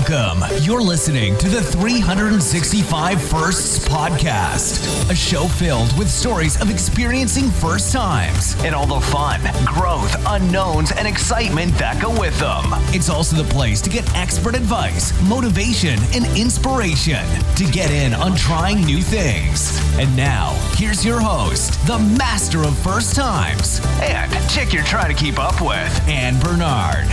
Welcome. You're listening to the 365 Firsts podcast, a show filled with stories of experiencing first times and all the fun, growth, unknowns, and excitement that go with them. It's also the place to get expert advice, motivation, and inspiration to get in on trying new things. And now, here's your host, the master of first times, and chick you're trying to keep up with, Ann Bernard.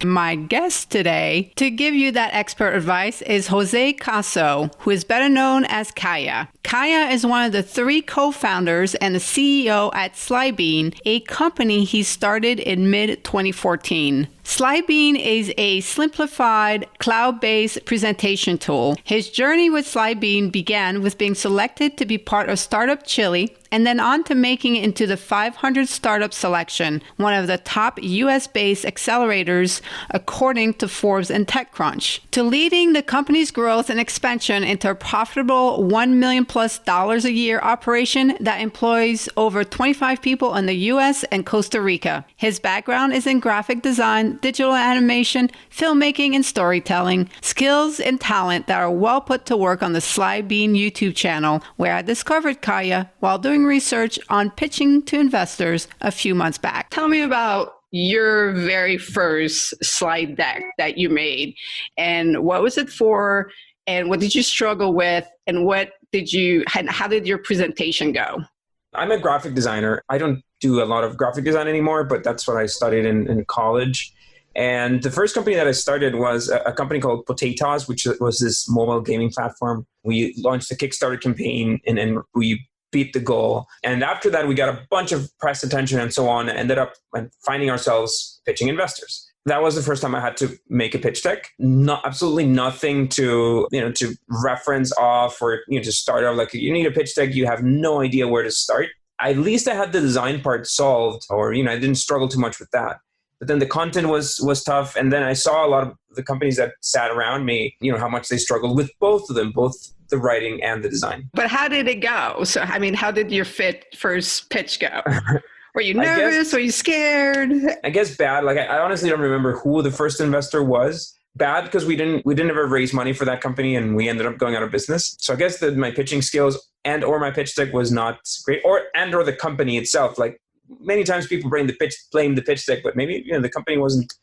My guest today to give you that expert advice is Jose Cayasso, who is better known as Caya. Caya is one of the three co-founders and the CEO at Slybean, a company he started in mid-2014. Slybean is a simplified, cloud-based presentation tool. His journey with Slybean began with being selected to be part of Startup Chile, and then on to making it into the 500 Startup Selection, one of the top US-based accelerators according to Forbes and TechCrunch, to leading the company's growth and expansion into a profitable $1 million+ a year operation that employs over 25 people in the US and Costa Rica. His background is in graphic design, digital animation, filmmaking, and storytelling, skills and talent that are well put to work on the Slybean YouTube channel, where I discovered Caya while doing research on pitching to investors a few months back. Tell me about your very first slide deck that you made, and what was it for, and what did you struggle with, and how did your presentation go? I'm a graphic designer. I don't do a lot of graphic design anymore, but that's what I studied in college. And the first company that I started was a company called Potatoes, which was this mobile gaming platform. We launched a Kickstarter campaign and we beat the goal. And after that, we got a bunch of press attention and so on, and ended up finding ourselves pitching investors. That was the first time I had to make a pitch deck. Absolutely nothing to reference off or to start off. Like, you need a pitch deck, you have no idea where to start. At least I had the design part solved, or I didn't struggle too much with that. But then the content was tough, and then I saw a lot of the companies that sat around me, how much they struggled with both of them, both the writing and the design. But how did it go? So, how did your first pitch go? Were you nervous? Were you scared? I guess bad. Like, I honestly don't remember who the first investor was. Bad because we didn't ever raise money for that company, and we ended up going out of business. So I guess that my pitching skills or my pitch deck was not great, or the company itself. Like, many times people blame the pitch deck, but maybe the company wasn't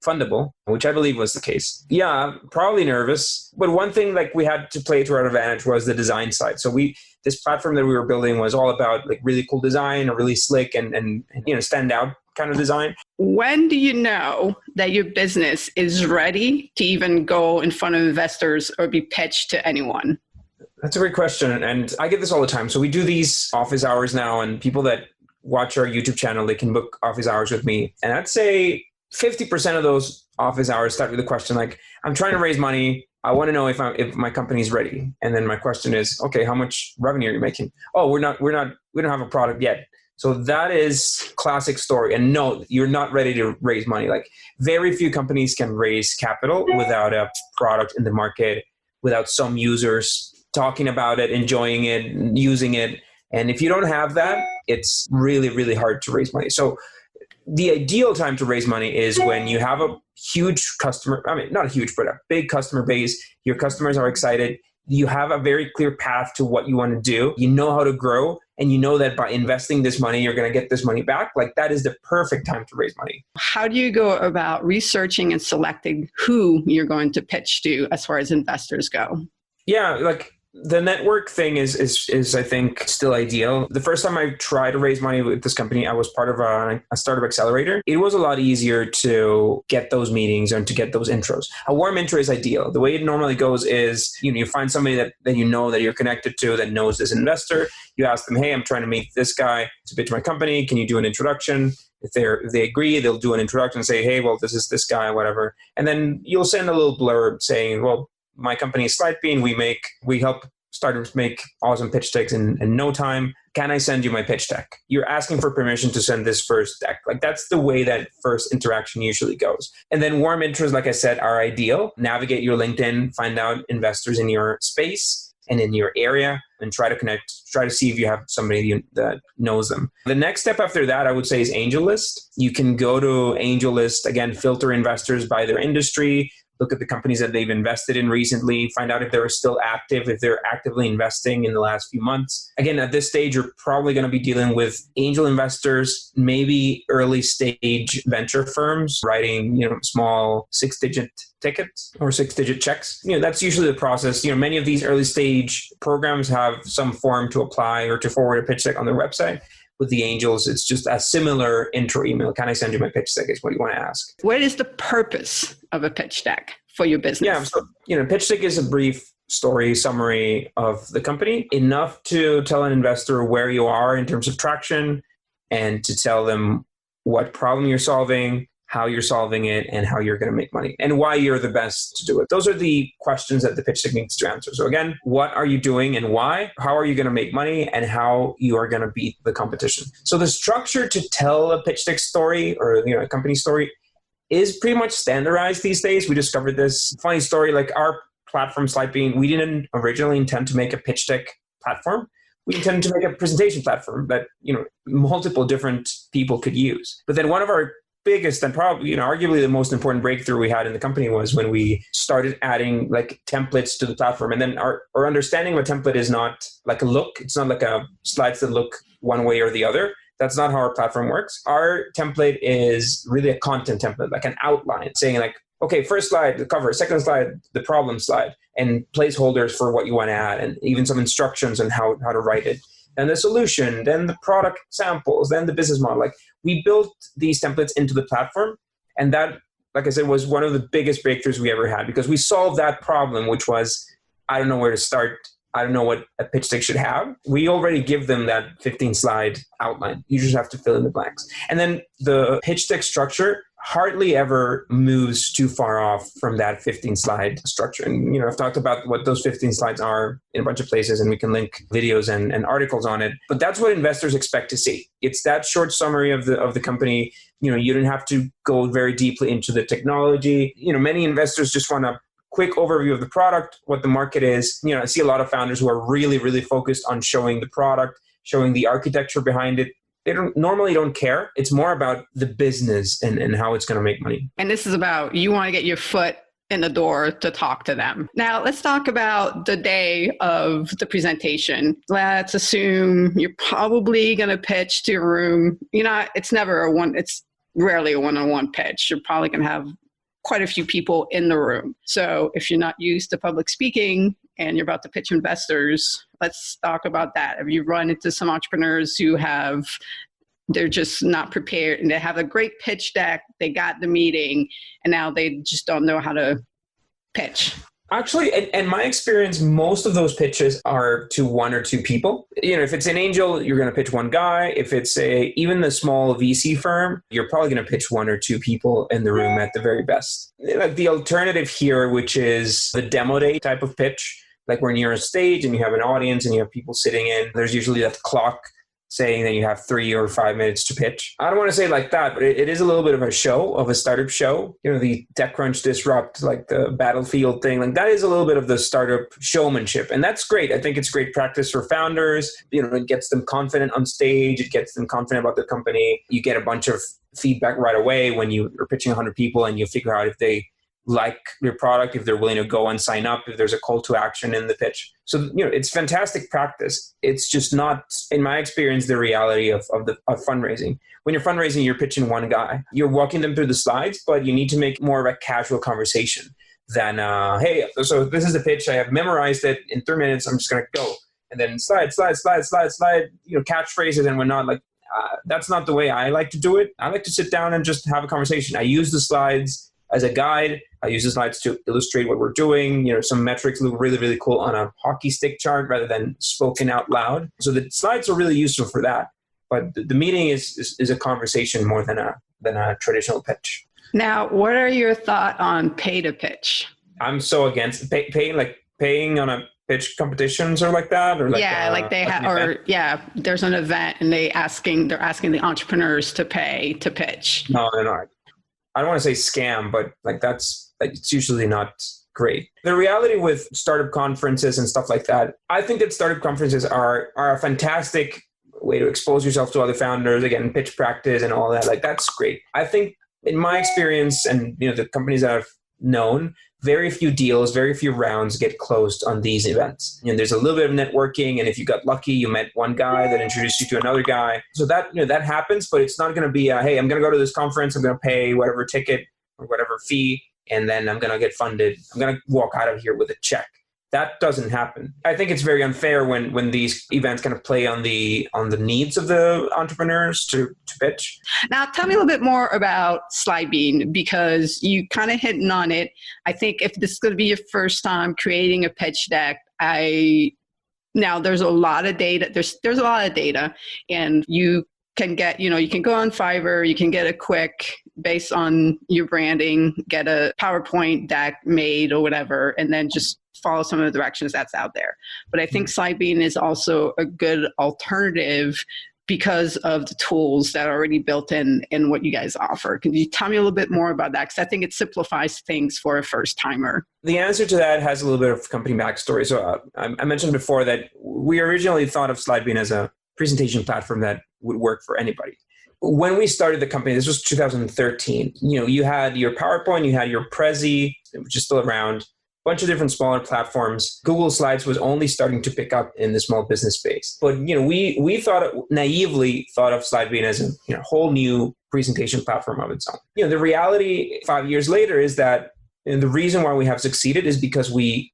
fundable, which I believe was the case. Yeah, probably nervous. But one thing we had to play to our advantage was the design side. So this platform that we were building was all about really cool design, or really slick and stand out kind of design. When do you know that your business is ready to even go in front of investors or be pitched to anyone? That's a great question. And I get this all the time. So we do these office hours now, and people that watch our YouTube channel, they can book office hours with me. And I'd say 50% of those office hours start with a question like, I'm trying to raise money. I want to know if my company's ready. And then my question is, okay, how much revenue are you making? Oh, we don't have a product yet. So that is classic story. And no, you're not ready to raise money. Like, very few companies can raise capital without a product in the market, without some users talking about it, enjoying it, using it. And if you don't have that, it's really, really hard to raise money. So the ideal time to raise money is when you have a huge customer, not a huge, but a big customer base. Your customers are excited. You have a very clear path to what you want to do. You know how to grow, and you know that by investing this money, you're going to get this money back. Like, that is the perfect time to raise money. How do you go about researching and selecting who you're going to pitch to as far as investors go? Yeah, the network thing is I think still ideal. The first time I tried to raise money with this company, I was part of a startup accelerator. It was a lot easier to get those meetings and to get those intros. A warm intro is ideal. The way it normally goes is, you find somebody that that you're connected to, that knows this investor. You ask them, hey, I'm trying to meet this guy to pitch my company. Can you do an introduction? If they agree, they'll do an introduction and say, hey, well, this is this guy, whatever. And then you'll send a little blurb saying, well, my company is Slidebean. We help startups make awesome pitch decks in no time. Can I send you my pitch deck? You're asking for permission to send this first deck. That's the way that first interaction usually goes. And then warm intros, like I said, are ideal. Navigate your LinkedIn, find out investors in your space, and in your area, and try to connect, try to see if you have somebody that knows them. The next step after that, I would say, is AngelList. You can go to AngelList, again, filter investors by their industry, look at the companies that they've invested in recently, find out if they're still active, if they're actively investing in the last few months. Again, at this stage, you're probably going to be dealing with angel investors, maybe early stage venture firms writing, small 6-digit tickets or 6-digit checks. That's usually the process. Many of these early stage programs have some form to apply or to forward a pitch deck on their website. With the angels, it's just a similar intro email. Can I send you my pitch deck is what you want to ask. What is the purpose of a pitch deck for your business? Yeah, so, pitch deck is a brief story summary of the company, enough to tell an investor where you are in terms of traction and to tell them what problem you're solving, how you're solving it, and how you're going to make money, and why you're the best to do it. Those are the questions that the pitch deck needs to answer. So again, what are you doing and why? How are you going to make money? And how you are going to beat the competition. So the structure to tell a pitch deck story or a company story is pretty much standardized these days. We discovered this funny story, like our platform Slybean, we didn't originally intend to make a pitch deck platform. We intended to make a presentation platform that multiple different people could use. But then one of our biggest and probably, arguably the most important breakthrough we had in the company was when we started adding like templates to the platform. And then our understanding of a template is not like a look. It's not like a slides that look one way or the other. That's not how our platform works. Our template is really a content template, like an outline saying like, okay, first slide, the cover, second slide, the problem slide, and placeholders for what you want to add, and even some instructions on how to write it. Then the solution, then the product samples, then the business model. Like we built these templates into the platform. And that, like I said, was one of the biggest breakthroughs we ever had because we solved that problem, which was, I don't know where to start. I don't know what a pitch deck should have. We already give them that 15-slide outline. You just have to fill in the blanks. And then the pitch deck structure hardly ever moves too far off from that 15-slide structure. And, I've talked about what those 15 slides are in a bunch of places, and we can link videos and articles on it. But that's what investors expect to see. It's that short summary of the company. You don't have to go very deeply into the technology. Many investors just want a quick overview of the product, what the market is. I see a lot of founders who are really, really focused on showing the product, showing the architecture behind it. They normally don't care. It's more about the business and how it's going to make money. And this is about, you want to get your foot in the door to talk to them. Now, let's talk about the day of the presentation. Let's assume you're probably going to pitch to a room. It's rarely a one-on-one pitch. You're probably going to have quite a few people in the room. So if you're not used to public speaking and you're about to pitch investors, let's talk about that. Have you run into some entrepreneurs who they're just not prepared and they have a great pitch deck, they got the meeting, and now they just don't know how to pitch? Actually, in my experience, most of those pitches are to one or two people. If it's an angel, you're going to pitch one guy. If it's even the small VC firm, you're probably going to pitch one or two people in the room at the very best. Like the alternative here, which is the demo day type of pitch, like when you're on stage and you have an audience and you have people sitting in, there's usually that clock saying that you have 3 or 5 minutes to pitch. I don't want to say it like that, but it is a little bit of a show, of a startup show. The TechCrunch Disrupt, like the Battlefield thing, like that is a little bit of the startup showmanship. And that's great. I think it's great practice for founders. It gets them confident on stage. It gets them confident about the company. You get a bunch of feedback right away when you are pitching 100 people and you figure out if they like your product, if they're willing to go and sign up, if there's a call to action in the pitch. So, it's fantastic practice. It's just not, in my experience, the reality of fundraising. When you're fundraising, you're pitching one guy. You're walking them through the slides, but you need to make more of a casual conversation than, hey, so this is the pitch. I have memorized it. In 3 minutes, I'm just going to go. And then slide, catchphrases and whatnot. Like, that's not the way I like to do it. I like to sit down and just have a conversation. I use the slides as a guide. I use the slides to illustrate what we're doing. Some metrics look really, really cool on a hockey stick chart rather than spoken out loud. So the slides are really useful for that. But the meeting is a conversation more than a traditional pitch. Now, what are your thoughts on pay to pitch? I'm so against paying on a pitch competitions or like that, or like there's an event and they're asking the entrepreneurs to pay to pitch. No. I don't want to say scam, but like it's usually not great. The reality with startup conferences and stuff like that, I think that startup conferences are a fantastic way to expose yourself to other founders, again, pitch practice and all that. Like, that's great. I think in my experience and the companies that I've known, very few deals, very few rounds get closed on these events. There's a little bit of networking, and if you got lucky, you met one guy that introduced you to another guy. So that that happens, but it's not going to be hey, I'm going to go to this conference, I'm going to pay whatever ticket or whatever fee, and then I'm going to get funded. I'm going to walk out of here with a check. That doesn't happen. I think it's very unfair when these events kind of play on the needs of the entrepreneurs to pitch. Now, tell me a little bit more about Slybean, because you kind of hitting on it. I think if this is going to be your first time creating a pitch deck, now there's a lot of data. There's a lot of data, and you can get, you can go on Fiverr, you can get a quick, based on your branding, get a PowerPoint deck made or whatever, and then just follow some of the directions that's out there. But I think Slybean is also a good alternative because of the tools that are already built in what you guys offer. Can you tell me a little bit more about that? Because I think it simplifies things for a first timer. The answer to that has a little bit of company backstory. So I mentioned before that we originally thought of Slidebean as a presentation platform that would work for anybody. When we started the company, this was 2013, you had your PowerPoint, you had your Prezi, which is still around, bunch of different smaller platforms. Google Slides was only starting to pick up in the small business space. But we naively thought of Slidebean as a whole new presentation platform of its own. The reality 5 years later is that the reason why we have succeeded is because we've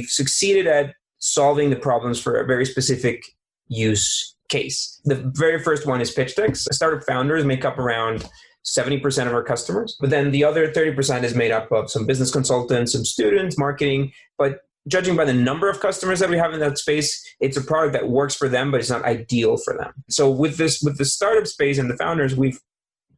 succeeded at solving the problems for a very specific use case. The very first one is pitch decks. Startup founders make up around 70% of our customers, but then the other 30% is made up of some business consultants, some students, marketing. But judging by the number of customers that we have in that space, it's a product that works for them, but it's not ideal for them. So with the startup space and the founders, we've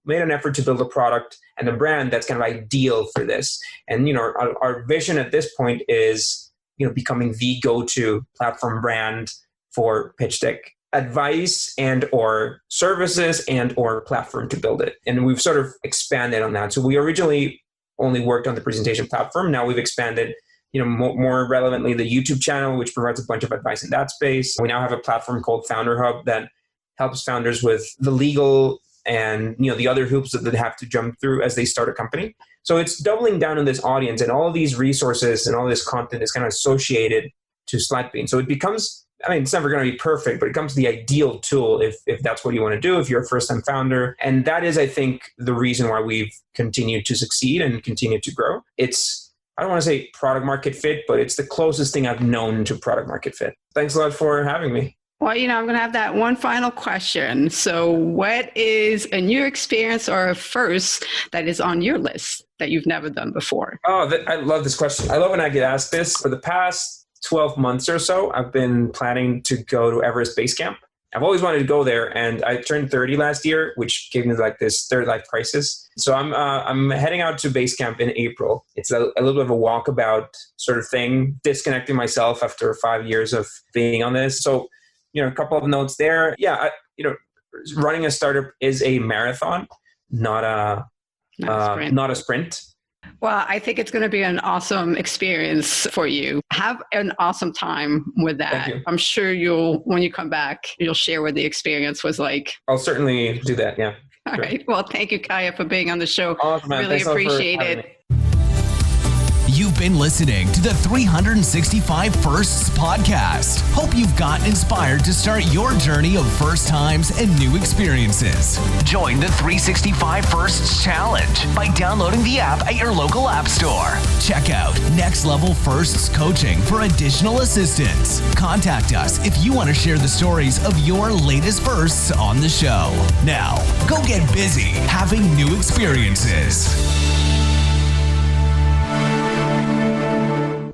made an effort to build a product and a brand that's kind of ideal for this. And our vision at this point is becoming the go-to platform brand for pitch deck advice and or services and or platform to build it. And we've sort of expanded on that. So we originally only worked on the presentation platform. Now we've expanded, more relevantly, the YouTube channel, which provides a bunch of advice in that space. We now have a platform called Founder Hub that helps founders with the legal and, the other hoops that they have to jump through as they start a company. So it's doubling down on this audience, and all of these resources and all this content is kind of associated to Slidebean. So it becomes, it's never going to be perfect, but it becomes the ideal tool if that's what you want to do, if you're a first-time founder. And that is, I think, the reason why we've continued to succeed and continue to grow. It's, I don't want to say product market fit, but it's the closest thing I've known to product market fit. Thanks a lot for having me. Well, I'm going to have that one final question. So what is a new experience or a first that is on your list that you've never done before? Oh, I love this question. I love when I get asked this. For the past 12 months or so, I've been planning to go to Everest Base Camp. I've always wanted to go there, and I turned 30 last year, which gave me like this third life crisis. So I'm heading out to Base Camp in April. It's a little bit of a walkabout sort of thing, disconnecting myself after 5 years of being on this. So, a couple of notes there. Yeah, running a startup is a marathon, not a sprint. Well, I think it's going to be an awesome experience for you. Have an awesome time with that. I'm sure when you come back, you'll share what the experience was like. I'll certainly do that. Yeah. All right. Well, thank you, Caya, for being on the show. Awesome, man. Really appreciate it. You've been listening to the 365 Firsts podcast. Hope you've gotten inspired to start your journey of first times and new experiences. Join the 365 Firsts challenge by downloading the app at your local app store. Check out Next Level Firsts Coaching for additional assistance. Contact us if you want to share the stories of your latest firsts on the show. Now, go get busy having new experiences.